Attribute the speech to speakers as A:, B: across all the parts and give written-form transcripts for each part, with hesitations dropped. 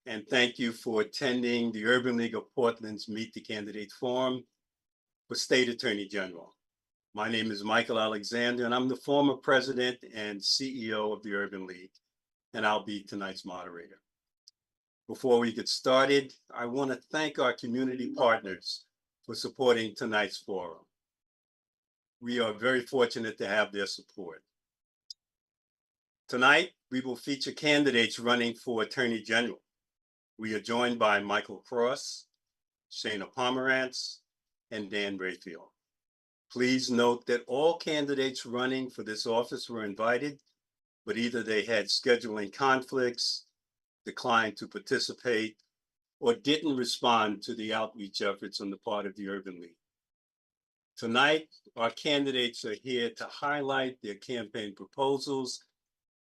A: and thank you for attending the Urban League of Portland's Meet the Candidate Forum for State Attorney General. My name is Michael Alexander, and I'm the former president and CEO of the Urban League, and I'll be tonight's moderator. Before we get started, I want to thank our community partners for supporting tonight's forum. We are very fortunate to have their support. Tonight, we will feature candidates running for Attorney General. We are joined by Michael Cross, Shana Pomerantz, and Dan Rayfield. Please note that all candidates running for this office were invited, but either they had scheduling conflicts, declined to participate, or didn't respond to the outreach efforts on the part of the Urban League. Tonight, our candidates are here to highlight their campaign proposals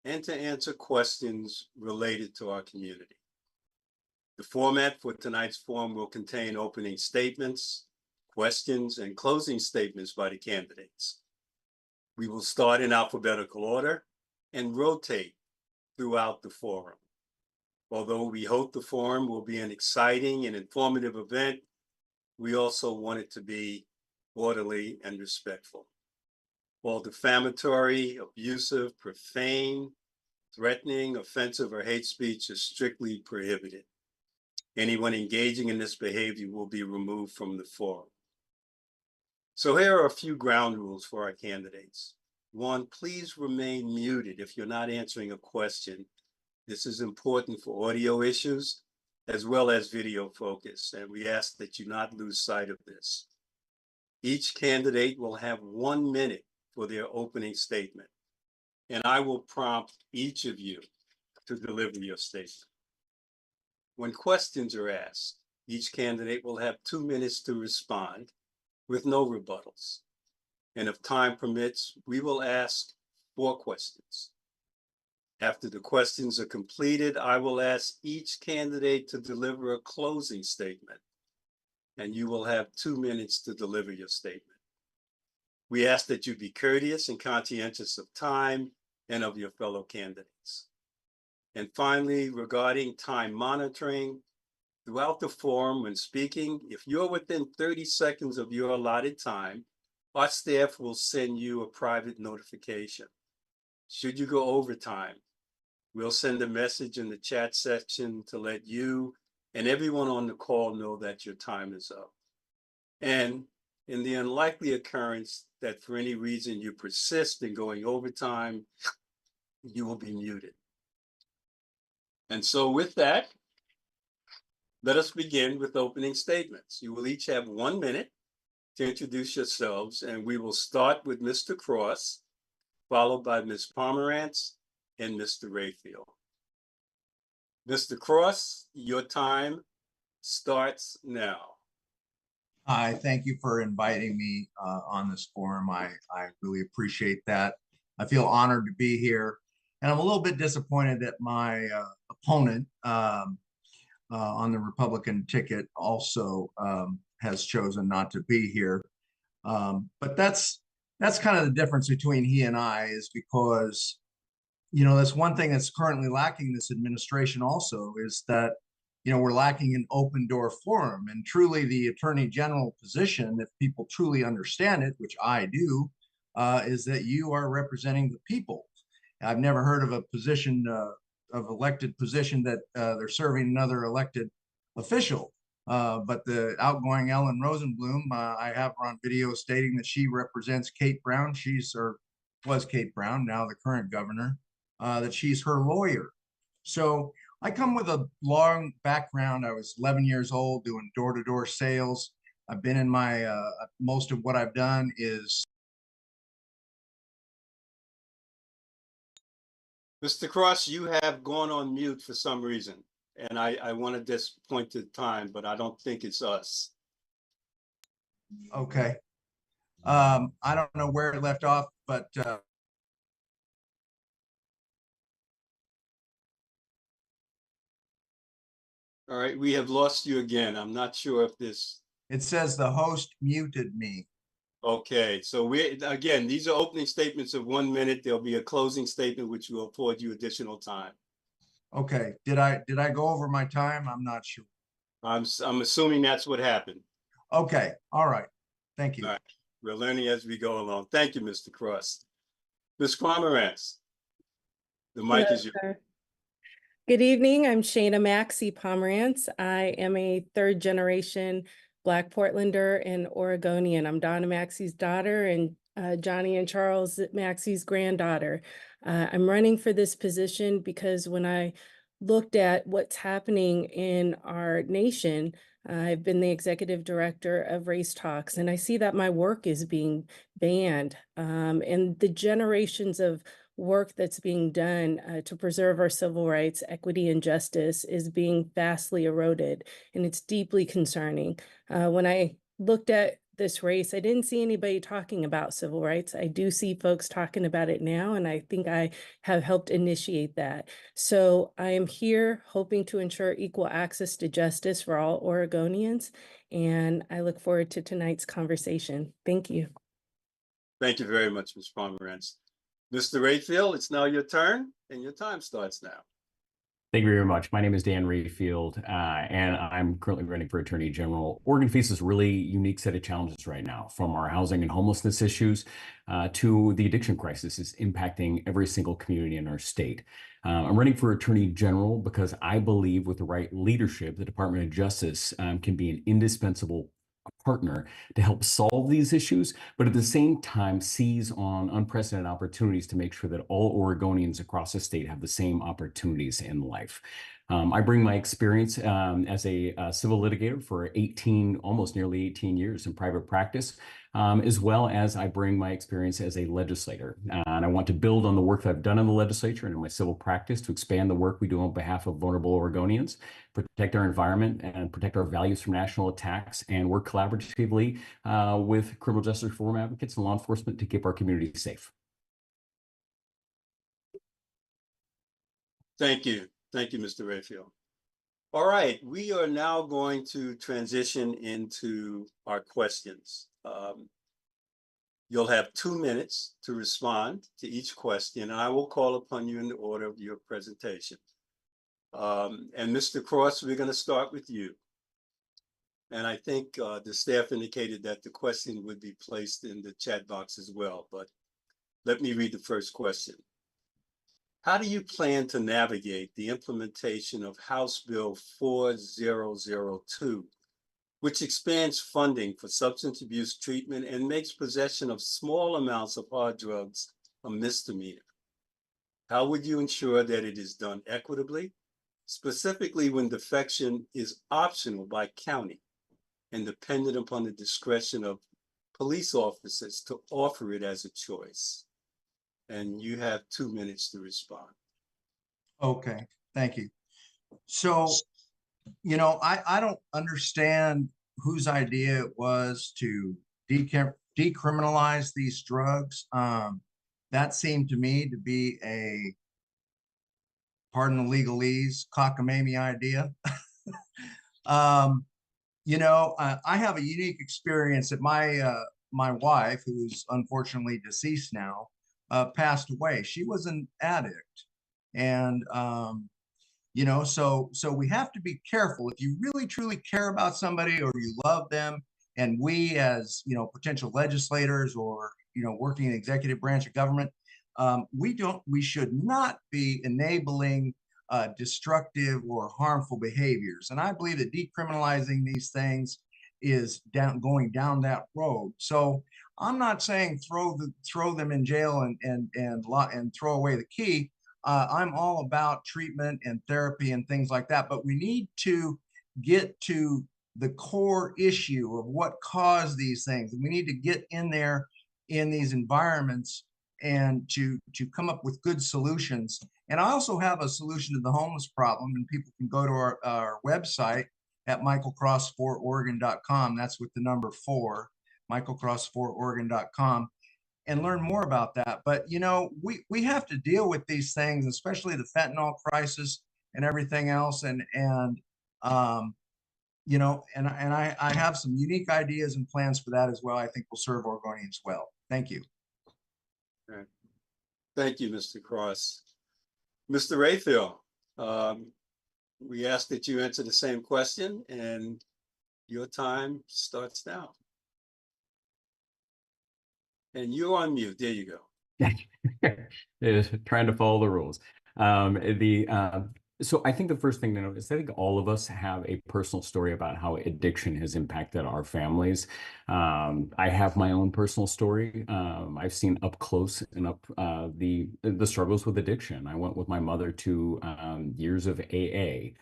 A: and to answer questions related to our community. The format for tonight's forum will contain opening statements, questions, and closing statements by the candidates. We will start in alphabetical order and rotate throughout the forum. Although we hope the forum will be an exciting and informative event, we also want it to be orderly and respectful. All defamatory, abusive, profane, threatening, offensive, or hate speech is strictly prohibited. Anyone engaging in this behavior will be removed from the forum. So here are a few ground rules for our candidates. One, please remain muted if you're not answering a question. This is important for audio issues as well as video focus, and we ask that you not lose sight of this. Each candidate will have 1 minute for their opening statement, and I will prompt each of you to deliver your statement. When questions are asked, each candidate will have 2 minutes to respond with no rebuttals. And if time permits, we will ask 4 questions. After the questions are completed, I will ask each candidate to deliver a closing statement, and you will have 2 minutes to deliver your statement. We ask that you be courteous and conscientious of time and of your fellow candidates. And finally, regarding time monitoring, throughout the forum when speaking, if you're within 30 seconds of your allotted time, our staff will send you a private notification. Should you go over time, we'll send a message in the chat section to let you and everyone on the call know that your time is up. And in the unlikely occurrence that for any reason you persist in going over time, you will be muted. And so with that, let us begin with opening statements. You will each have 1 minute to introduce yourselves, and we will start with Mr. Cross, followed by Ms. Pomerantz and Mr. Rayfield. Mr. Cross, your time starts now.
B: Hi, thank you for inviting me on this forum. I really appreciate that. I feel honored to be here. And I'm a little bit disappointed that my opponent on the Republican ticket also has chosen not to be here. But that's kind of the difference between he and I, is because, you know, that's one thing that's currently lacking in this administration also, is that, you know, we're lacking an open door forum. And truly the Attorney General position, if people truly understand it, which I do, is that you are representing the people. I've never heard of a position, of elected position that they're serving another elected official. But the outgoing Ellen Rosenblum, I have her on video stating that she represents Kate Brown. Was Kate Brown, now the current governor, that she's her lawyer. So I come with a long background. I was 11 years old doing door-to-door sales. I've been in my, most of what I've done is.
A: Mr. Cross, you have gone on mute for some reason, and I want to just point to time, but I don't think it's us.
B: Okay. I don't know where it left off, but
A: all right, we have lost you again. I'm not sure if this.
B: It says the host muted me.
A: Okay, so again, these are opening statements of 1 minute. There'll be a closing statement which will afford you additional time.
B: Okay, did I go over my time? I'm not sure.
A: I'm assuming that's what happened.
B: Okay, all right. Thank
A: All
B: you.
A: right. We're learning as we go along. Thank you, Mr. Cross. Ms. Pomerantz, the
C: Hello,
A: mic is yours.
C: sir. Good evening. I'm Shana Maxey Pomerantz. I am a third generation Black Portlander and Oregonian. I'm Donna Maxey's daughter and Johnny and Charles Maxey's granddaughter. I'm running for this position because when I looked at what's happening in our nation, I've been the executive director of Race Talks, and I see that my work is being banned. And the generations of work that's being done to preserve our civil rights, equity, and justice is being vastly eroded, and it's deeply concerning. When I looked at this race, I didn't see anybody talking about civil rights. I do see folks talking about it now, and I think I have helped initiate that. So I am here hoping to ensure equal access to justice for all Oregonians, and I look forward to tonight's conversation. Thank you.
A: Thank you very much, Ms. Pomerantz. Mr. Rayfield, it's now your turn, and your time starts now.
D: Thank you very much. My name is Dan Rayfield, and I'm currently running for Attorney General. Oregon faces a really unique set of challenges right now, from our housing and homelessness issues to the addiction crisis is impacting every single community in our state. I'm running for Attorney General because I believe with the right leadership, the Department of Justice can be an indispensable partner to help solve these issues, but at the same time seize on unprecedented opportunities to make sure that all Oregonians across the state have the same opportunities in life. I bring my experience as a civil litigator for 18, almost nearly 18 years in private practice, as well as I bring my experience as a legislator. And I want to build on the work that I've done in the legislature and in my civil practice to expand the work we do on behalf of vulnerable Oregonians, protect our environment, and protect our values from national attacks, and work collaboratively with criminal justice reform advocates and law enforcement to keep our community safe.
A: Thank you. Thank you, Mr. Rayfield. All right, we are now going to transition into our questions. You'll have 2 minutes to respond to each question. I will call upon you in the order of your presentation. And Mr. Cross, we're going to start with you. And I think the staff indicated that the question would be placed in the chat box as well, but let me read the first question. How do you plan to navigate the implementation of House Bill 4002, which expands funding for substance abuse treatment and makes possession of small amounts of hard drugs a misdemeanor? How would you ensure that it is done equitably, specifically when defection is optional by county and dependent upon the discretion of police officers to offer it as a choice? And you have 2 minutes to respond.
B: Okay, thank you. So, I don't understand whose idea it was to decriminalize these drugs. That seemed to me to be a, pardon the legalese, cockamamie idea. I have a unique experience that my wife, who's unfortunately deceased now, passed away. She was an addict, and so we have to be careful. If you really truly care about somebody or you love them, and we as potential legislators or working in the executive branch of government, we should not be enabling destructive or harmful behaviors. And I believe that decriminalizing these things is going down that road. So I'm not saying throw them in jail and throw away the key. I'm all about treatment and therapy and things like that, but we need to get to the core issue of what caused these things. And we need to get in there in these environments and to come up with good solutions. And I also have a solution to the homeless problem, and people can go to our website at michaelcross4oregon.com. That's with the number 4, michaelcross4oregon.com, and learn more about that. But we have to deal with these things, especially the fentanyl crisis and everything else. And I have some unique ideas and plans for that as well. I think will serve Oregonians well. Thank you.
A: All right. Thank you, Mr. Cross. Mr. Rayfield, We ask that you answer the same question, and your time starts now. And you're on mute. There you go.
D: Trying to follow the rules. So I think the first thing to note is I think all of us have a personal story about how addiction has impacted our families. I have my own personal story. I've seen up close and up the struggles with addiction. I went with my mother to years of AA.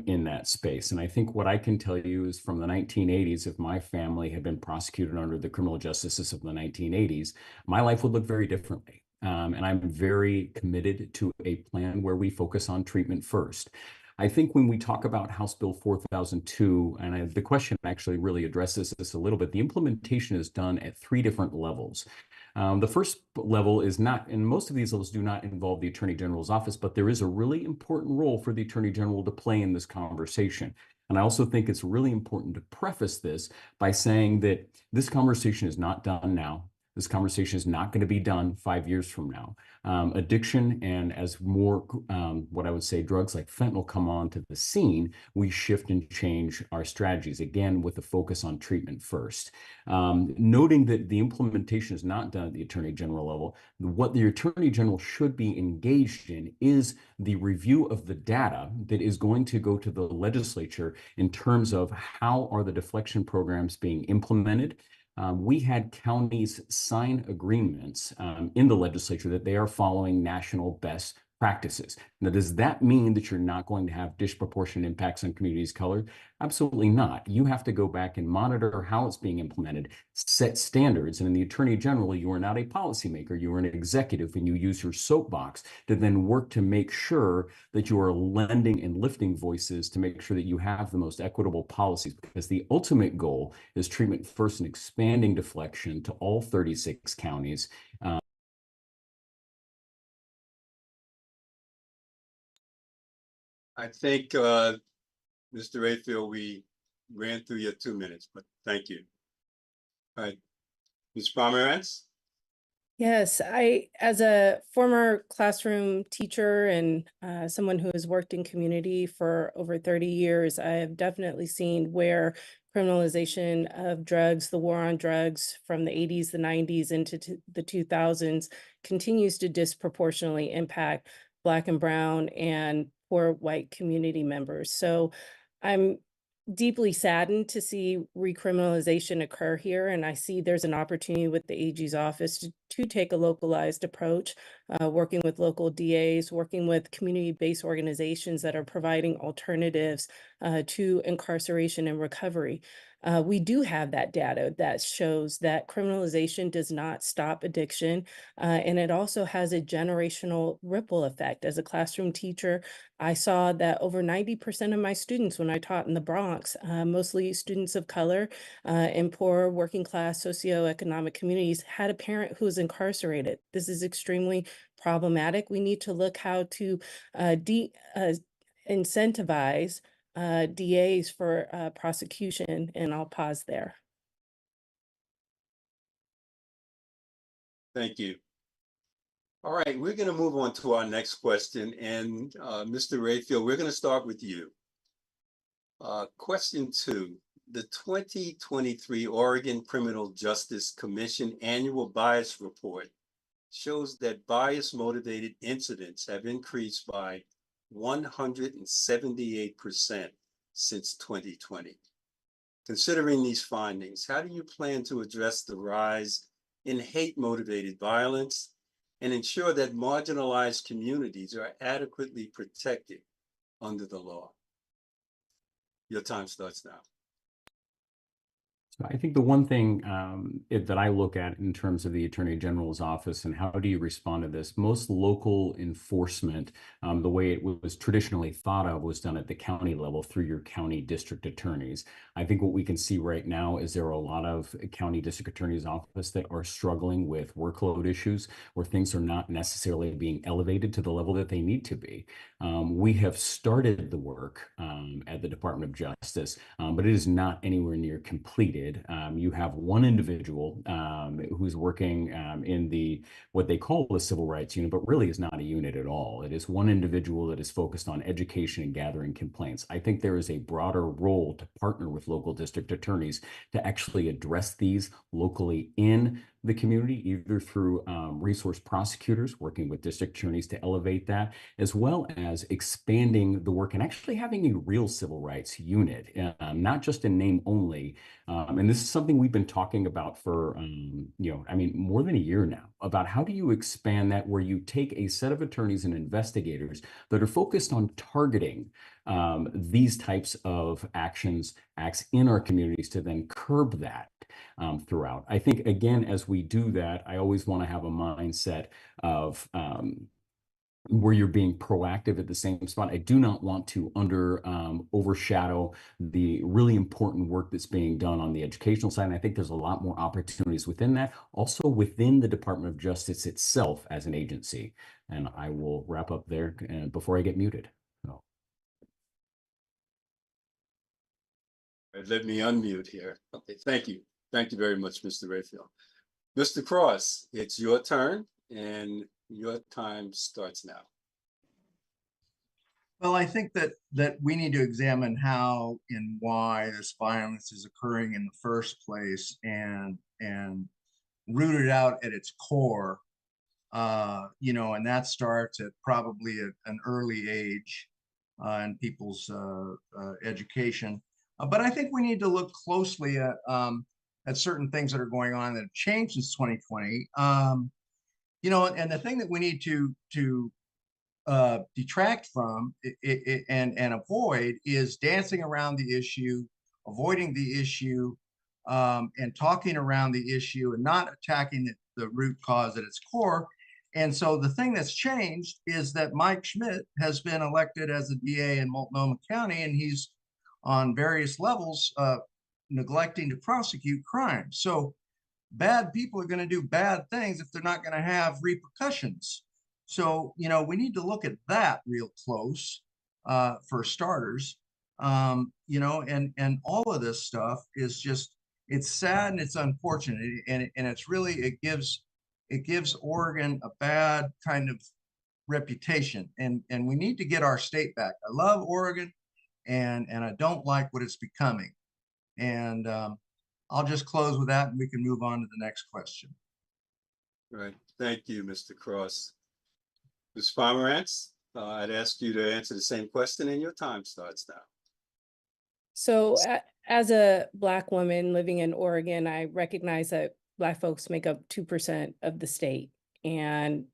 D: In that space. And I think what I can tell you is from the 1980s, if my family had been prosecuted under the criminal justice system of the 1980s, my life would look very differently. And I'm very committed to a plan where we focus on treatment first. I think when we talk about House Bill 4002, and the question actually really addresses this a little bit, the implementation is done at three different levels. The first level is not, and most of these levels do not involve the Attorney General's office, but there is a really important role for the Attorney General to play in this conversation. And I also think it's really important to preface this by saying that this conversation is not done now. This conversation is not going to be done 5 years from now. Addiction and as more, what I would say, drugs like fentanyl come onto the scene, we shift and change our strategies, again, with the focus on treatment first. Noting that the implementation is not done at the Attorney General level, what the Attorney General should be engaged in is the review of the data that is going to go to the legislature in terms of how are the deflection programs being implemented. We had counties sign agreements in the legislature that they are following national best practices. Now, does that mean that you're not going to have disproportionate impacts on communities of color? Absolutely not. You have to go back and monitor how it's being implemented, set standards. And in the Attorney General, you are not a policymaker, you are an executive, and you use your soapbox to then work to make sure that you are lending and lifting voices to make sure that you have the most equitable policies, because the ultimate goal is treatment first and expanding deflection to all 36 counties.
A: I think, Mr. Rayfield, we ran through your 2 minutes, but thank you. All right, Ms. Pomerantz?
C: Yes, as a former classroom teacher and someone who has worked in community for over 30 years, I have definitely seen where criminalization of drugs, the war on drugs from the 80s, the 90s into the 2000s continues to disproportionately impact Black and Brown and poor white community members. So I'm deeply saddened to see recriminalization occur here, and I see there's an opportunity with the AG's office to take a localized approach, working with local DAs, working with community-based organizations that are providing alternatives to incarceration and recovery. We do have that data that shows that criminalization does not stop addiction, and it also has a generational ripple effect. As a classroom teacher, I saw that over 90% of my students when I taught in the Bronx, mostly students of color in poor working class socioeconomic communities, had a parent who was incarcerated. This is extremely problematic. We need to look how to incentivize DAs for prosecution, and I'll pause there.
A: Thank you. All right, we're going to move on to our next question. And Mr. Rayfield, we're going to start with you. Question 2, the 2023 Oregon Criminal Justice Commission Annual Bias Report shows that bias-motivated incidents have increased by 178% since 2020. Considering these findings, how do you plan to address the rise in hate-motivated violence and ensure that marginalized communities are adequately protected under the law? Your time starts now.
D: So I think the one thing that I look at in terms of the Attorney General's office and how do you respond to this, most local enforcement, the way it was traditionally thought of, was done at the county level through your county district attorneys. I think what we can see right now is there are a lot of county district attorneys' office that are struggling with workload issues where things are not necessarily being elevated to the level that they need to be. We have started the work at the Department of Justice, but it is not anywhere near completed. period, you have one individual who's working in what they call the civil rights unit, but really is not a unit at all. It is one individual that is focused on education and gathering complaints. I think there is a broader role to partner with local district attorneys to actually address these locally in the community, either through resource prosecutors working with district attorneys to elevate that, as well as expanding the work and actually having a real civil rights unit, not just in name only. And this is something we've been talking about for, more than a year now, about how do you expand that, where you take a set of attorneys and investigators that are focused on targeting these types of acts in our communities to then curb that throughout. I think, again, as we do that, I always want to have a mindset of where you're being proactive at the same spot. I do not want to overshadow the really important work that's being done on the educational side. And I think there's a lot more opportunities within that, also within the Department of Justice itself as an agency. And I will wrap up there before I get muted. So.
A: Let me unmute here. Okay, thank you. Thank you very much, Mr. Rayfield. Mr. Cross, it's your turn and your time starts now.
B: Well, I think that we need to examine how and why this violence is occurring in the first place, and root it out at its core. And that starts at probably an early age in people's education. But I think we need to look closely at certain things that are going on that have changed since 2020. And the thing that we need to detract from and avoid is dancing around the issue, avoiding the issue, and talking around the issue and not attacking the root cause at its core. And so the thing that's changed is that Mike Schmidt has been elected as a DA in Multnomah County, and he's on various levels neglecting to prosecute crime. So bad people are going to do bad things if they're not going to have repercussions. So, we need to look at that real close for starters. And all of this stuff is just, it's sad and it's unfortunate. And it's really, it gives Oregon a bad kind of reputation. And we need to get our state back. I love Oregon, and I don't like what it's becoming. And I'll just close with that and we can move on to the next question.
A: Right. Thank you, Mr. Cross. Ms. Pomerantz, I'd ask you to answer the same question and your time starts now.
C: So as a Black woman living in Oregon, I recognize that Black folks make up 2% of the state. And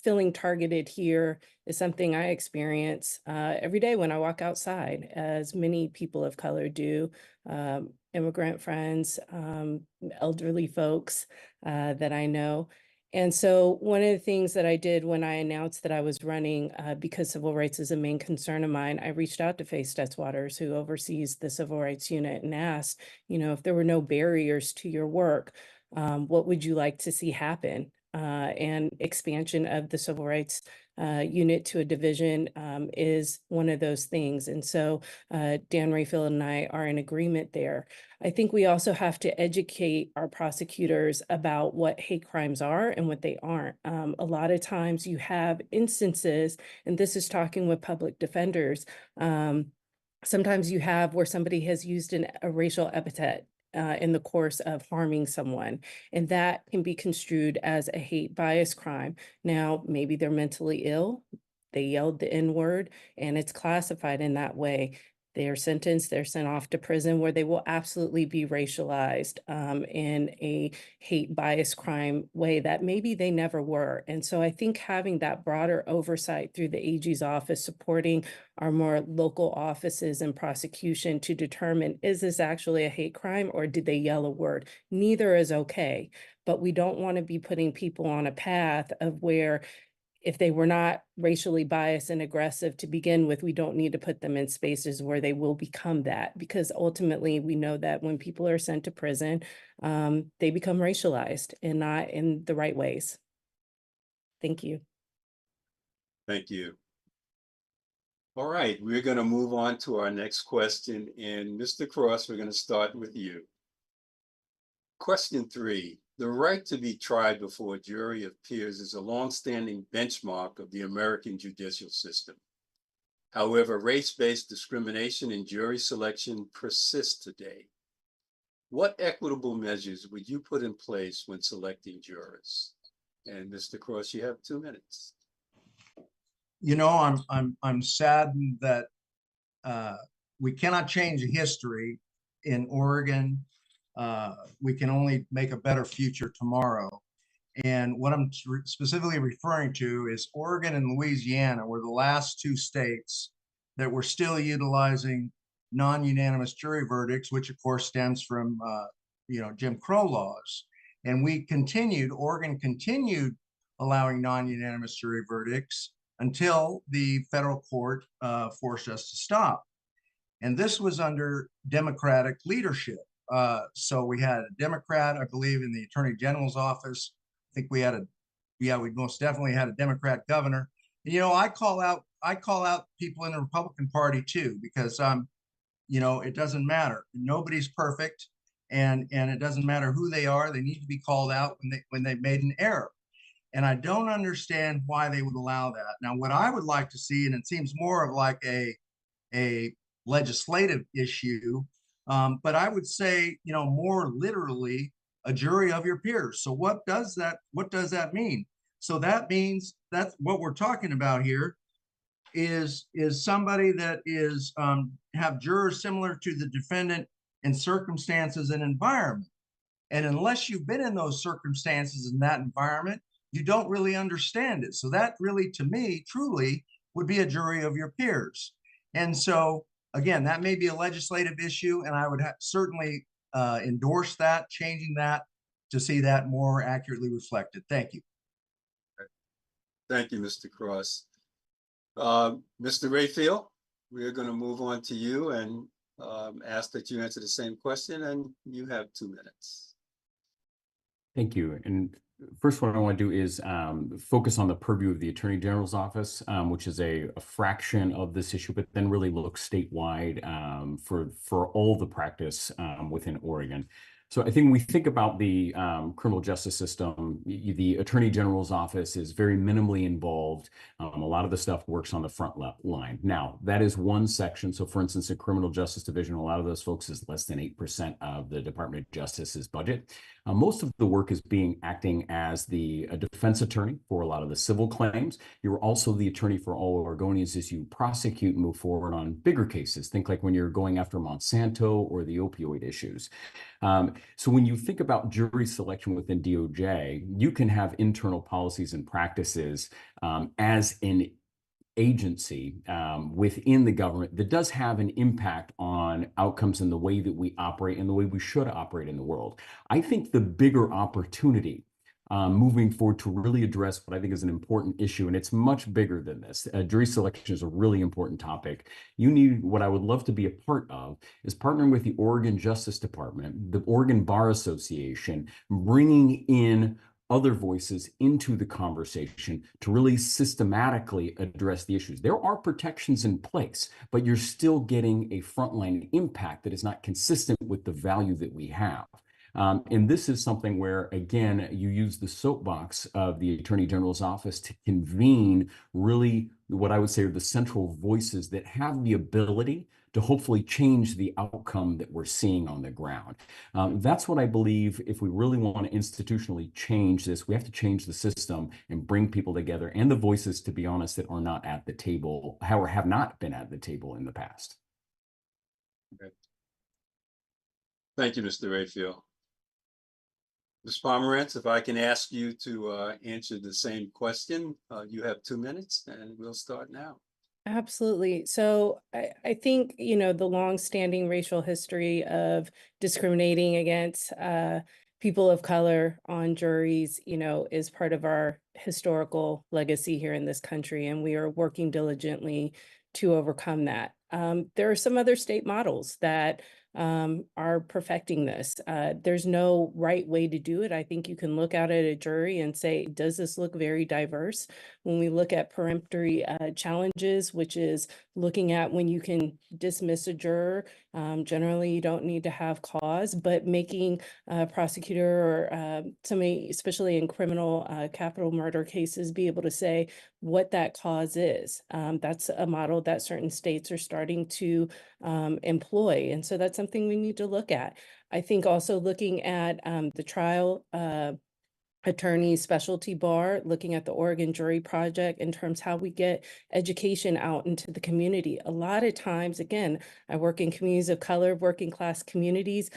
C: feeling targeted here is something I experience every day when I walk outside, as many people of color do, immigrant friends, elderly folks that I know. And so one of the things that I did when I announced that I was running, because civil rights is a main concern of mine, I reached out to Faye Stetzwaters, who oversees the civil rights unit, and asked, if there were no barriers to your work, what would you like to see happen? And expansion of the civil rights unit to a division is one of those things. And so Dan Rayfield and I are in agreement there. I think we also have to educate our prosecutors about what hate crimes are and what they aren't. A lot of times you have instances, and this is talking with public defenders, sometimes you have where somebody has used a racial epithet in the course of harming someone, and that can be construed as a hate bias crime. Now, maybe they're mentally ill, they yelled the N-word, and it's classified in that way. They are sentenced, they're sent off to prison, where they will absolutely be racialized in a hate bias crime way that maybe they never were. And so I think having that broader oversight through the AG's office, supporting our more local offices and prosecution to determine, is this actually a hate crime or did they yell a word? Neither is okay, but we don't want to be putting people on a path of where, if they were not racially biased and aggressive to begin with, we don't need to put them in spaces where they will become that, because ultimately we know that when people are sent to prison, they become racialized and not in the right ways. Thank you.
A: Thank you. All right, we're going to move on to our next question. And Mr. Cross, we're going to start with you. Question 3. The right to be tried before a jury of peers is a longstanding benchmark of the American judicial system. However, race-based discrimination in jury selection persists today. What equitable measures would you put in place when selecting jurors? And Mr. Cross, you have 2 minutes.
B: You know, I'm saddened that we cannot change history in Oregon. We can only make a better future tomorrow. And what I'm specifically referring to is Oregon and Louisiana were the last 2 states that were still utilizing non-unanimous jury verdicts, which of course stems from Jim Crow laws. And Oregon continued allowing non-unanimous jury verdicts until the federal court forced us to stop. And this was under Democratic leadership. So we had a Democrat, I believe, in the Attorney General's office. I think we most definitely had a Democrat governor. And, I call out people in the Republican Party too, because it doesn't matter. Nobody's perfect, and it doesn't matter who they are. They need to be called out when they made an error. And I don't understand why they would allow that. Now, what I would like to see, and it seems more of like a legislative issue, but I would say, more literally, a jury of your peers. So what does that mean? So that means that's what we're talking about here is somebody that is have jurors similar to the defendant in circumstances and environment. And unless you've been in those circumstances in that environment, you don't really understand it. So that really, to me, truly would be a jury of your peers. And so, again, that may be a legislative issue, and I would certainly endorse that, changing that to see that more accurately reflected. Thank you.
A: Thank you, Mr. Cross. Mr. Rayfield, we're going to move on to you and ask that you answer the same question, and you have 2 minutes.
D: Thank you. And first, what I want to do is focus on the purview of the Attorney General's office, which is a fraction of this issue, but then really look statewide for all the practice within Oregon. So I think when we think about the criminal justice system, the Attorney General's office is very minimally involved. A lot of the stuff works on the front line. Now, that is one section. So for instance, the Criminal Justice Division, a lot of those folks is less than 8% of the Department of Justice's budget. Most of the work is acting as the defense attorney for a lot of the civil claims. You're also the attorney for all Oregonians as you prosecute and move forward on bigger cases. Think like when you're going after Monsanto or the opioid issues. So when you think about jury selection within DOJ, you can have internal policies and practices as an agency within the government that does have an impact on outcomes in the way that we operate and the way we should operate in the world. I think the bigger opportunity moving forward to really address what I think is an important issue, and it's much bigger than this. Jury selection is a really important topic. What I would love to be a part of is partnering with the Oregon Justice Department, the Oregon Bar Association, bringing in other voices into the conversation to really systematically address the issues. There are protections in place, but you're still getting a frontline impact that is not consistent with the value that we have. And this is something where, again, you use the soapbox of the Attorney General's office to convene really what I would say are the central voices that have the ability to hopefully change the outcome that we're seeing on the ground. That's what I believe. If we really want to institutionally change this, we have to change the system and bring people together and the voices, to be honest, that are not at the table, or have not been at the table in the past.
A: Okay. Thank you, Mr. Rayfield. Ms. Pomerantz, if I can ask you to answer the same question, you have 2 minutes, and we'll start now.
C: Absolutely. So I think, the longstanding racial history of discriminating against people of color on juries, is part of our historical legacy here in this country, and we are working diligently to overcome that. There are some other state models that are perfecting this. There's no right way to do it. I think you can look at a jury and say, does this look very diverse? When we look at peremptory challenges, which is looking at when you can dismiss a juror, generally you don't need to have cause, but making a prosecutor or somebody, especially in criminal capital murder cases, be able to say what that cause is. That's a model that certain states are starting to employ. And so that's something we need to look at. I think also looking at the trial attorney specialty bar, looking at the Oregon Jury Project in terms how we get education out into the community. A lot of times, again, I work in communities of color, working class communities.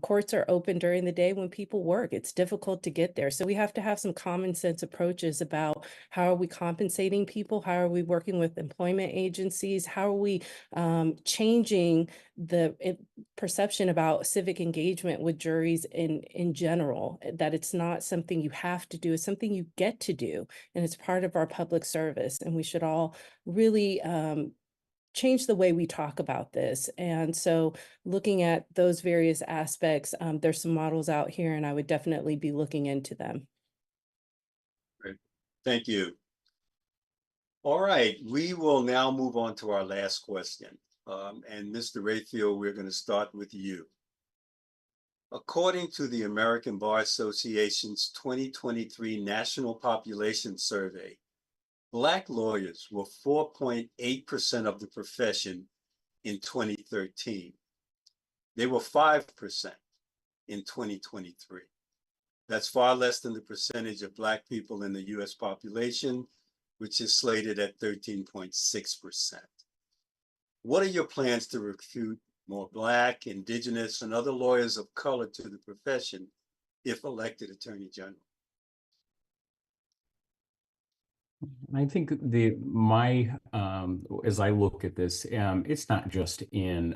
C: Courts are open during the day when people work. It's difficult to get there. So we have to have some common sense approaches about how are we compensating people? How are we working with employment agencies? How are we changing the perception about civic engagement with juries in general, that it's not something you have to do, it's something you get to do, and it's part of our public service. And we should all really change the way we talk about this. And so looking at those various aspects, there's some models out here, and I would definitely be looking into them.
A: Great. Thank you. All right, we will now move on to our last question. And Mr. Rayfield, we're going to start with you. According to the American Bar Association's 2023 National Population Survey, Black lawyers were 4.8% of the profession in 2013. They were 5% in 2023. That's far less than the percentage of Black people in the US population, which is slated at 13.6%. What are your plans to recruit more Black, Indigenous, and other lawyers of color to the profession if elected Attorney General?
D: I think as I look at this, it's not just in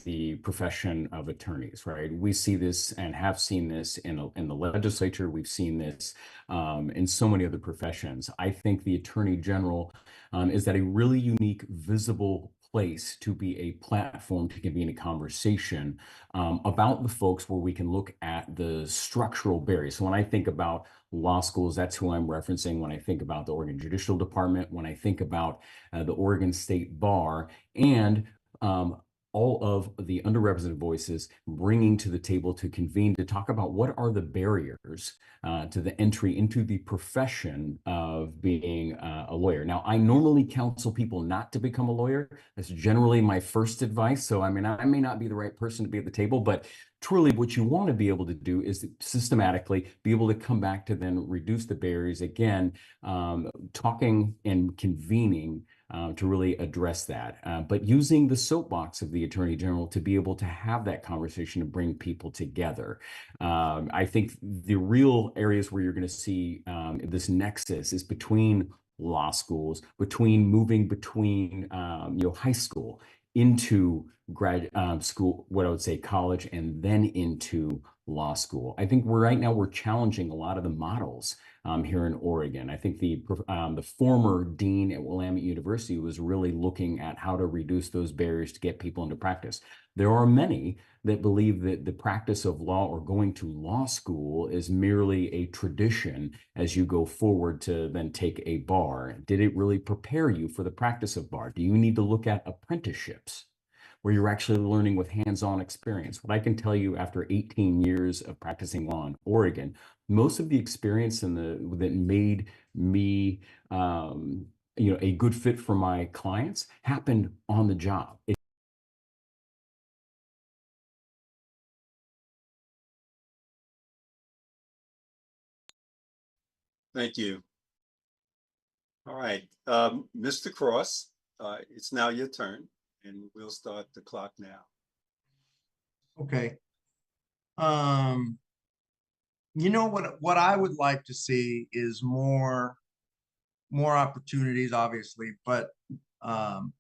D: the profession of attorneys, right? We see this and have seen this in the legislature. We've seen this in so many other professions. I think the Attorney General is at a really unique, visible place to be a platform to convene a conversation about the folks where we can look at the structural barriers. So when I think about law schools, that's who I'm referencing. When I think about the Oregon Judicial Department, when I think about the Oregon State Bar, and all of the underrepresented voices bringing to the table to convene to talk about what are the barriers to the entry into the profession of being a lawyer. Now, I normally counsel people not to become a lawyer. That's generally my first advice. So, I mean, I may not be the right person to be at the table, but truly what you want to be able to do is systematically be able to come back to then reduce the barriers again, talking and convening to really address that, but using the soapbox of the Attorney General to be able to have that conversation and bring people together. I think the real areas where you're going to see this nexus is between law schools, moving between high school into grad school, what I would say college, and then into law school. I think right now we're challenging a lot of the models here in Oregon. I think the former dean at Willamette University was really looking at how to reduce those barriers to get people into practice. There are many that believe that the practice of law or going to law school is merely a tradition as you go forward to then take a bar. Did it really prepare you for the practice of bar? Do you need to look at apprenticeships where you're actually learning with hands-on experience? What I can tell you after 18 years of practicing law in Oregon, most of the experience that made me a good fit for my clients happened on the job.
A: Thank you. All right, Mr. Cross, it's now your turn, and we'll start the clock now.
B: Okay. You know what I would like to see is more opportunities, obviously, but and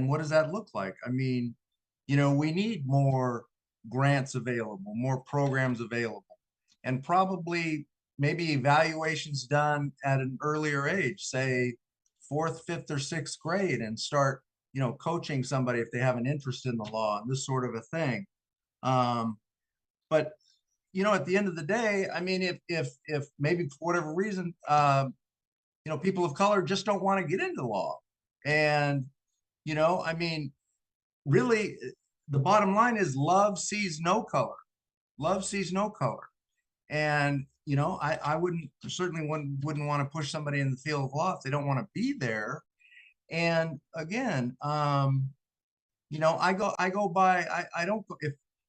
B: what does that look like? I mean, we need more grants available, more programs available, and probably maybe evaluations done at an earlier age, say fourth, fifth, or sixth grade, and start coaching somebody if they have an interest in the law and this sort of a thing. But at the end of the day, I mean, if maybe for whatever reason, people of color just don't want to get into law. And, I mean, really, the bottom line is love sees no color. Love sees no color. And, I certainly wouldn't want to push somebody in the field of law if they don't want to be there. And again, I go by, I don't,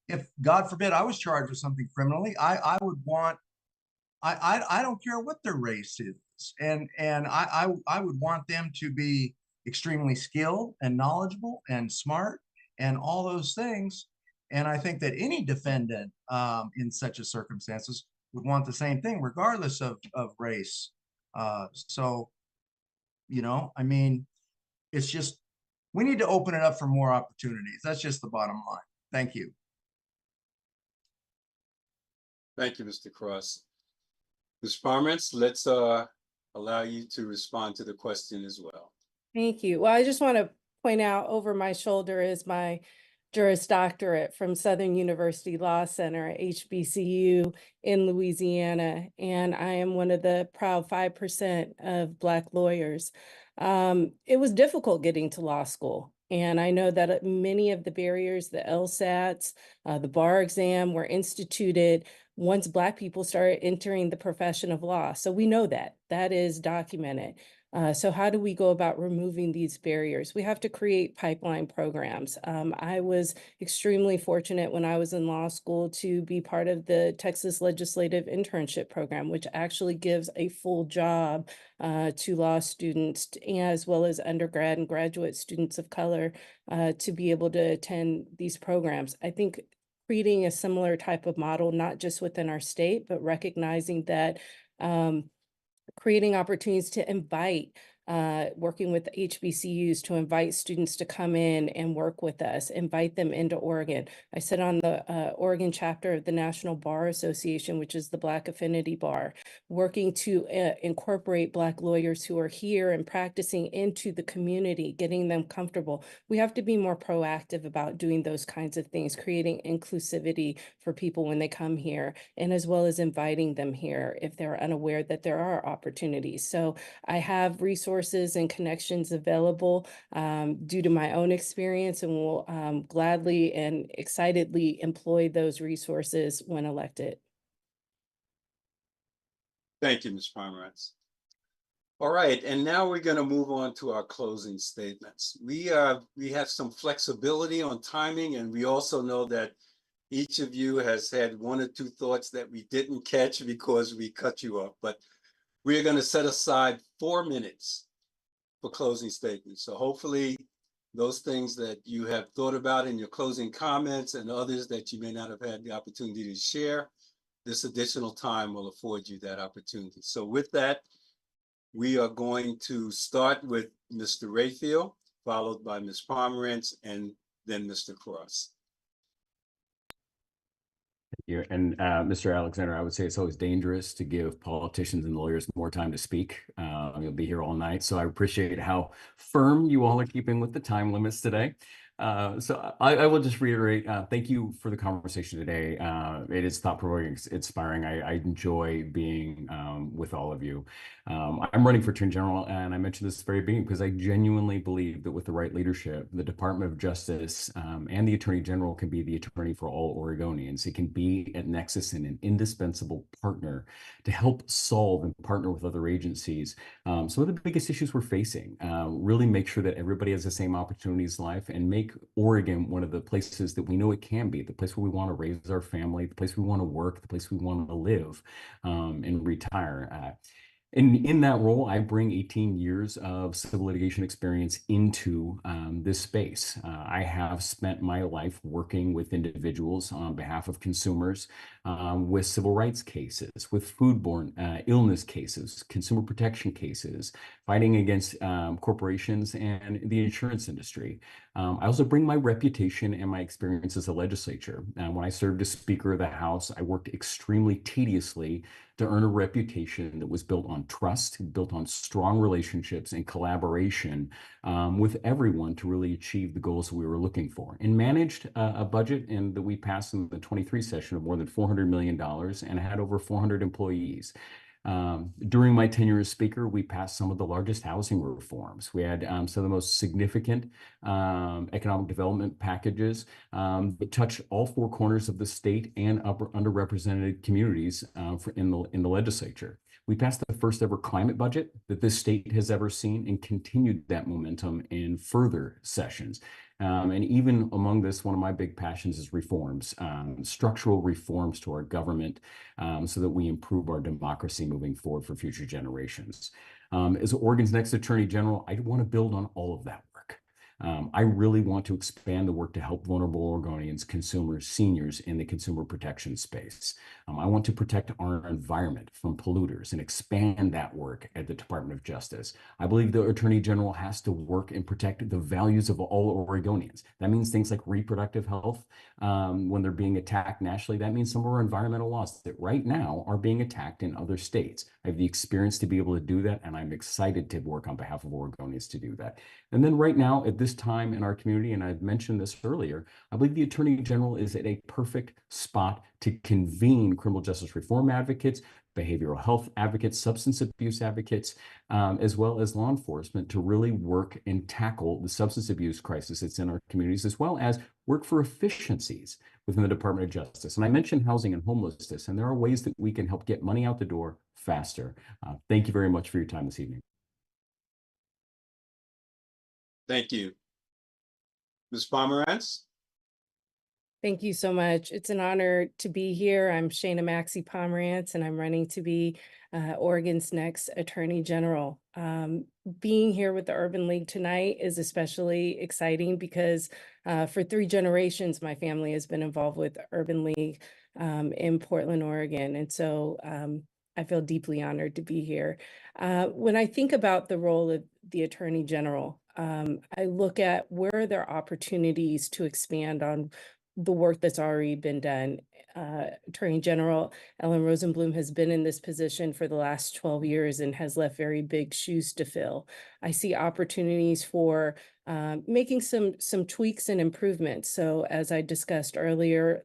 B: if God forbid I was charged with something criminally, I would want, I don't care what their race is. And I would want them to be extremely skilled and knowledgeable and smart and all those things. And I think that any defendant in such a circumstances would want the same thing, regardless of race. So, I mean, it's just, we need to open it up for more opportunities. That's just the bottom line. Thank you.
A: Thank you, Mr. Cross. Ms. Pomerantz, let's allow you to respond to the question as well.
C: Thank you. Well, I just want to point out over my shoulder is my Juris Doctorate from Southern University Law Center, HBCU in Louisiana, and I am one of the proud 5% of Black lawyers. It was difficult getting to law school, and I know that many of the barriers, the LSATs, the bar exam, were instituted once Black people started entering the profession of law. So we know that is documented. So how do we go about removing these barriers? We have to create pipeline programs. I was extremely fortunate when I was in law school to be part of the Texas Legislative Internship Program, which actually gives a full job to law students as well as undergrad and graduate students of color to be able to attend these programs. I think creating a similar type of model, not just within our state, but recognizing that creating opportunities to invite, working with HBCUs to invite students to come in and work with us, invite them into Oregon. I sit on the Oregon chapter of the National Bar Association, which is the Black Affinity Bar, working to incorporate Black lawyers who are here and practicing into the community, getting them comfortable. We have to be more proactive about doing those kinds of things, creating inclusivity for people when they come here, and as well as inviting them here if they're unaware that there are opportunities. So I have resources and connections available due to my own experience, and will gladly and excitedly employ those resources when elected.
A: Thank you, Ms. Pomerantz. All right, and now we're going to move on to our closing statements. We have some flexibility on timing, and we also know that each of you has had one or two thoughts that we didn't catch because we cut you off, but we're going to set aside 4 minutes for closing statements. So hopefully those things that you have thought about in your closing comments and others that you may not have had the opportunity to share, this additional time will afford you that opportunity. So with that, we are going to start with Mr. Rayfield, followed by Ms. Pomerantz, and then Mr. Cross.
D: You. And Mr. Alexander, I would say it's always dangerous to give politicians and lawyers more time to speak. You'll be here all night. So I appreciate how firm you all are keeping with the time limits today. So I will just reiterate, thank you for the conversation today. It is thought-provoking, inspiring. I enjoy being with all of you. I'm running for Attorney General, and I mentioned this at the very beginning because I genuinely believe that with the right leadership, the Department of Justice and the Attorney General can be the attorney for all Oregonians. It can be a nexus and an indispensable partner to help solve and partner with other agencies some of the biggest issues we're facing. Really make sure that everybody has the same opportunities in life, and make Oregon one of the places that we know it can be, the place where we want to raise our family, the place we want to work, the place we want to live and retire. In that role, I bring 18 years of civil litigation experience into this space. I have spent my life working with individuals on behalf of consumers with civil rights cases, with foodborne illness cases, consumer protection cases, fighting against corporations and the insurance industry. I also bring my reputation and my experience as a legislature. When I served as Speaker of the House, I worked extremely tediously to earn a reputation that was built on on trust, built on strong relationships and collaboration with everyone to really achieve the goals we were looking for, and managed a budget and that we passed in the 23 session of more than $400 million and had over 400 employees. During my tenure as speaker, we passed some of the largest housing reforms. We had some of the most significant economic development packages that touch all four corners of the state and underrepresented communities in the legislature. We passed the first ever climate budget that this state has ever seen and continued that momentum in further sessions. And even among this, one of my big passions is reforms, structural reforms to our government, so that we improve our democracy moving forward for future generations. As Oregon's next Attorney General, I want to build on all of that work. I really want to expand the work to help vulnerable Oregonians, consumers, seniors in the consumer protection space. I want to protect our environment from polluters and expand that work at the Department of Justice. I believe the Attorney General has to work and protect the values of all Oregonians. That means things like reproductive health when they're being attacked nationally. That means some of our environmental laws that right now are being attacked in other states. I have the experience to be able to do that, and I'm excited to work on behalf of Oregonians to do that. And then right now, at this time in our community, and I've mentioned this earlier, I believe the Attorney General is at a perfect spot to convene criminal justice reform advocates, behavioral health advocates, substance abuse advocates, as well as law enforcement to really work and tackle the substance abuse crisis that's in our communities, as well as work for efficiencies within the Department of Justice. And I mentioned housing and homelessness, and there are ways that we can help get money out the door faster. Thank you very much for your time this evening.
A: Thank you. Ms. Pomerantz?
C: Thank you so much. It's an honor to be here. I'm Shana Maxey Pomerantz, and I'm running to be Oregon's next Attorney General. Being here with the Urban League tonight is especially exciting because for 3 generations, my family has been involved with Urban League in Portland, Oregon. And so I feel deeply honored to be here. When I think about the role of the Attorney General, I look at where are there opportunities to expand on the work that's already been done. Attorney General Ellen Rosenblum has been in this position for the last 12 years and has left very big shoes to fill. I see opportunities for making some tweaks and improvements. So as I discussed earlier,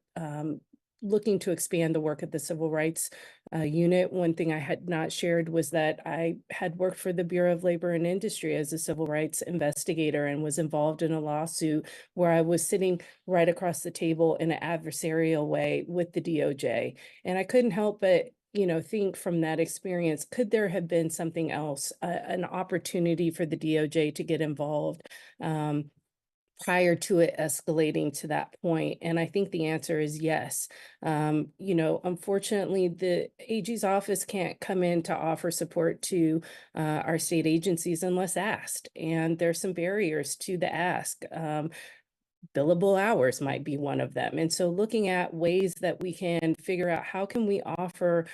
C: looking to expand the work of the Civil Rights Unit. One thing I had not shared was that I had worked for the Bureau of Labor and Industry as a civil rights investigator and was involved in a lawsuit where I was sitting right across the table in an adversarial way with the DOJ. And I couldn't help but think from that experience, could there have been something else, an opportunity for the DOJ to get involved prior to it escalating to that point? And I think the answer is yes. Unfortunately, the AG's office can't come in to offer support to our state agencies unless asked. And there's some barriers to the ask. Billable hours might be one of them. And so looking at ways that we can figure out how can we offer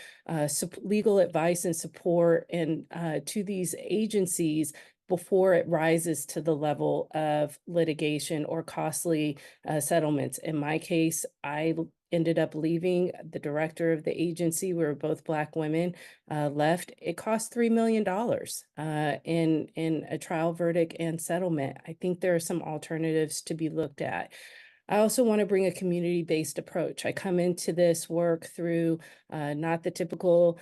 C: legal advice and support and to these agencies before it rises to the level of litigation or costly settlements. In my case, I ended up leaving. The director of the agency, we were both Black women, left. It cost $3 million in a trial verdict and settlement. I think there are some alternatives to be looked at. I also want to bring a community-based approach. I come into this work through not the typical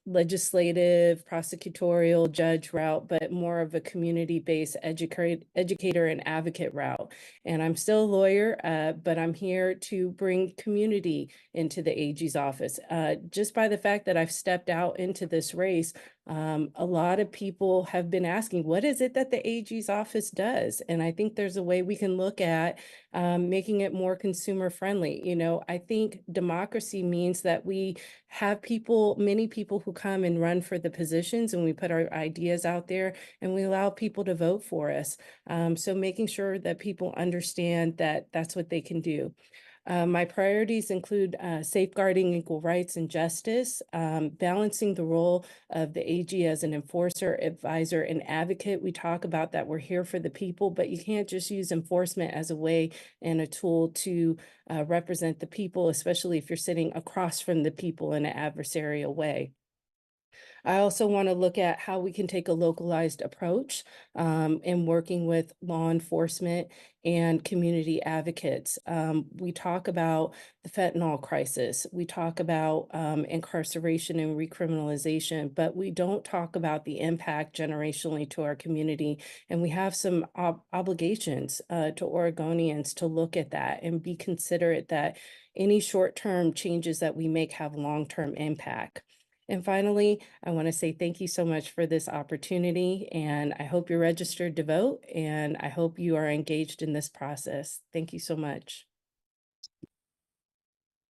C: legislative, prosecutorial, judge route, but more of a community-based educator and advocate route. And I'm still a lawyer, but I'm here to bring community into the AG's office. Just by the fact that I've stepped out into this race, a lot of people have been asking, what is it that the AG's office does? And I think there's a way we can look at making it more consumer friendly. I think democracy means that we have many people who come and run for the positions, and we put our ideas out there and we allow people to vote for us. So making sure that people understand that that's what they can do. My priorities include safeguarding equal rights and justice, balancing the role of the AG as an enforcer, advisor, and advocate. We talk about that we're here for the people, but you can't just use enforcement as a way and a tool to represent the people, especially if you're sitting across from the people in an adversarial way. I also want to look at how we can take a localized approach in working with law enforcement and community advocates. We talk about the fentanyl crisis. We talk about incarceration and recriminalization, but we don't talk about the impact generationally to our community. And we have some obligations to Oregonians to look at that and be considerate that any short-term changes that we make have long-term impact. And finally, I want to say thank you so much for this opportunity, and I hope you're registered to vote, and I hope you are engaged in this process. Thank you so much.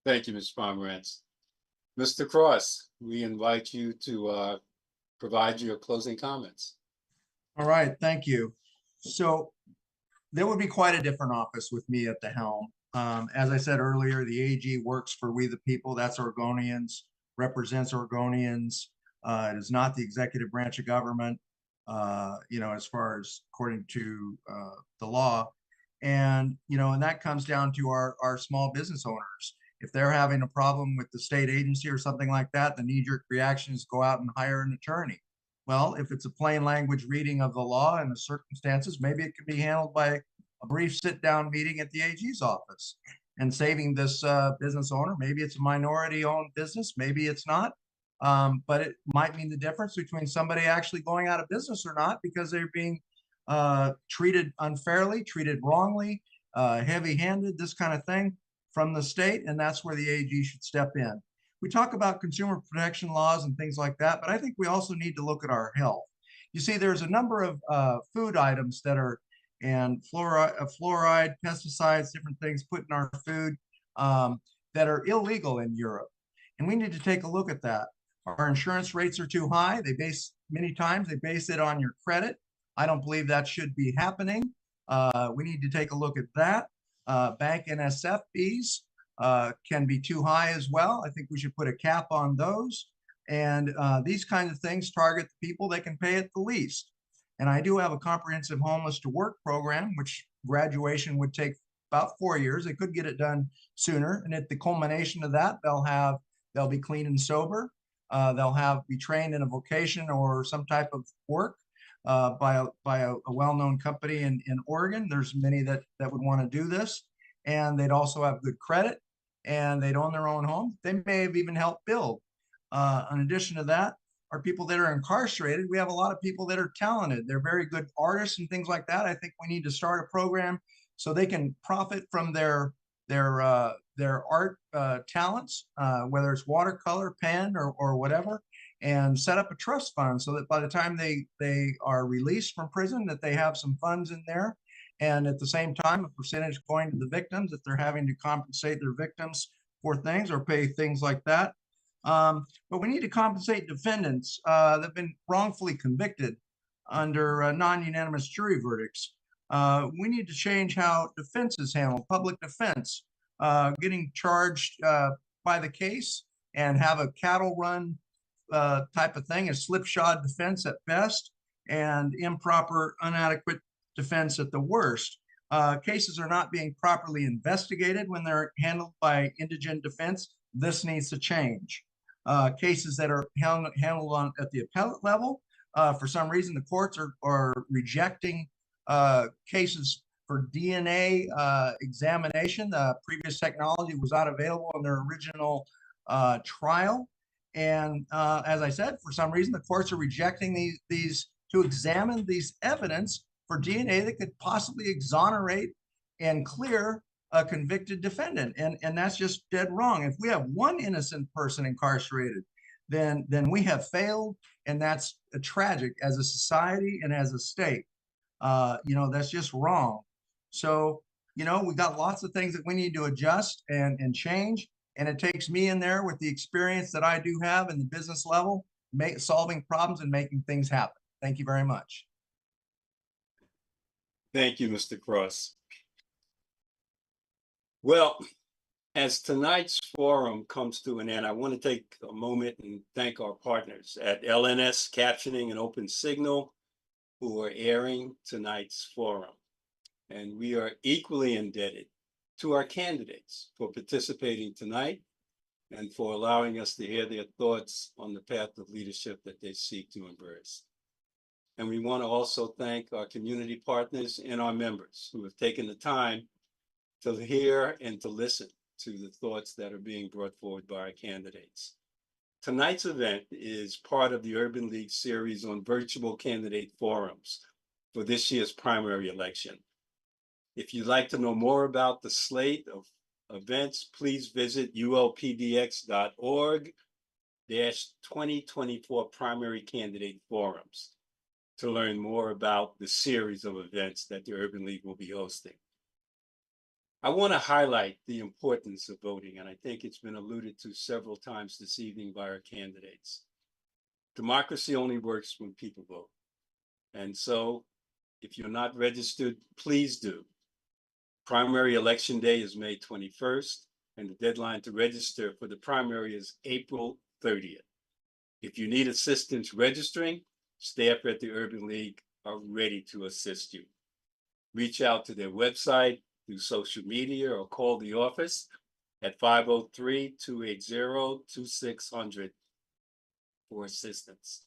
A: Thank you, Ms. Pomerantz. Mr. Cross, we invite you to provide your closing comments.
B: All right, thank you. So there would be quite a different office with me at the helm. As I said earlier, the AG works for we the people. That's Oregonians, represents Oregonians. It is not the executive branch of government, as far as according to the law. And, and that comes down to our small business owners. If they're having a problem with the state agency or something like that, the knee-jerk reaction is go out and hire an attorney. Well, if it's a plain language reading of the law and the circumstances, maybe it can be handled by a brief sit-down meeting at the AG's office and saving this business owner. Maybe it's a minority-owned business, maybe it's not, but it might mean the difference between somebody actually going out of business or not because they're being treated unfairly, treated wrongly, heavy-handed, this kind of thing from the state, and that's where the AG should step in. We talk about consumer protection laws and things like that, but I think we also need to look at our health. You see, there's a number of food items that are and fluoride, pesticides, different things put in our food that are illegal in Europe. And we need to take a look at that. Our insurance rates are too high. Many times they base it on your credit. I don't believe that should be happening. We need to take a look at that. Bank NSF fees can be too high as well. I think we should put a cap on those. And these kinds of things target the people that can pay it the least. And I do have a comprehensive homeless to work program, which graduation would take about 4 years. They could get it done sooner. And at the culmination of that, they'll be clean and sober. They'll be trained in a vocation or some type of work by a well-known company in Oregon. There's many that would want to do this, and they'd also have good credit, and they'd own their own home. They may have even helped build. In addition to that, are people that are incarcerated. We have a lot of people that are talented. They're very good artists and things like that. I think we need to start a program so they can profit from their art talents, whether it's watercolor, pen, or whatever, and set up a trust fund so that by the time they are released from prison, that they have some funds in there. And at the same time, a percentage going to the victims if they're having to compensate their victims for things or pay things like that. But we need to compensate defendants that have been wrongfully convicted under non-unanimous jury verdicts. We need to change how defense is handled, public defense, getting charged by the case and have a cattle run type of thing, a slipshod defense at best, and improper, inadequate defense at the worst. Cases are not being properly investigated when they're handled by indigent defense. This needs to change. Cases that are handled at the appellate level, for some reason, the courts are rejecting cases for DNA examination. The previous technology was not available in their original trial. And as I said, for some reason, the courts are rejecting these to examine these evidence for DNA that could possibly exonerate and clear a convicted defendant. And that's just dead wrong. If we have one innocent person incarcerated, then we have failed. And that's tragic as a society and as a state. That's just wrong. So, we got lots of things that we need to adjust and change. And it takes me in there with the experience that I do have in the business level, solving problems and making things happen. Thank you very much.
A: Thank you, Mr. Cross. Well, as tonight's forum comes to an end, I want to take a moment and thank our partners at LNS Captioning and Open Signal who are airing tonight's forum. And we are equally indebted to our candidates for participating tonight and for allowing us to hear their thoughts on the path of leadership that they seek to embrace. And we want to also thank our community partners and our members who have taken the time to hear and to listen to the thoughts that are being brought forward by our candidates. Tonight's event is part of the Urban League series on virtual candidate forums for this year's primary election. If you'd like to know more about the slate of events, please visit ulpdx.org-2024 primary candidate forums to learn more about the series of events that the Urban League will be hosting. I want to highlight the importance of voting, and I think it's been alluded to several times this evening by our candidates. Democracy only works when people vote. And so if you're not registered, please do. Primary election day is May 21st, and the deadline to register for the primary is April 30th. If you need assistance registering, staff at the Urban League are ready to assist you. Reach out to their website, through social media, or call the office at 503-280-2600 for assistance.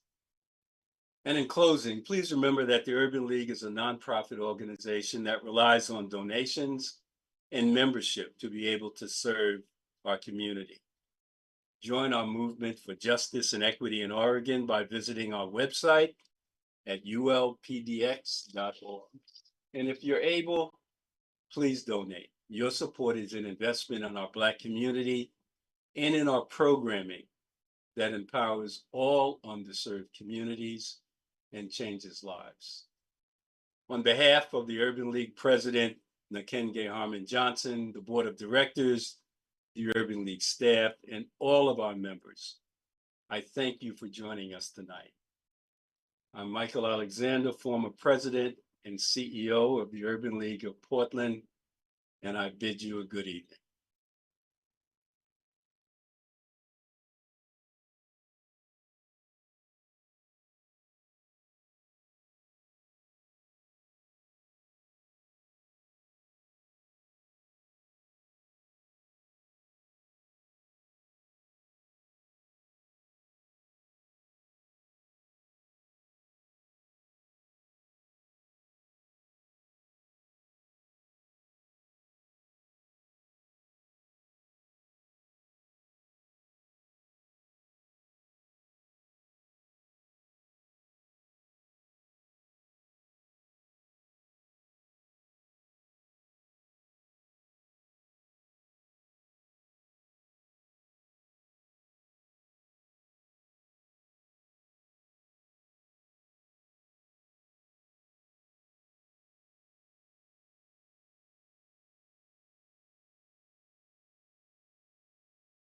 A: And in closing, please remember that the Urban League is a nonprofit organization that relies on donations and membership to be able to serve our community. Join our movement for justice and equity in Oregon by visiting our website at ulpdx.org. And if you're able, please donate. Your support is an investment in our Black community and in our programming that empowers all underserved communities and changes lives. On behalf of the Urban League President, Nakenge Harmon Johnson, the Board of Directors, the Urban League staff, and all of our members, I thank you for joining us tonight. I'm Michael Alexander, former President and CEO of the Urban League of Portland, and I bid you a good evening.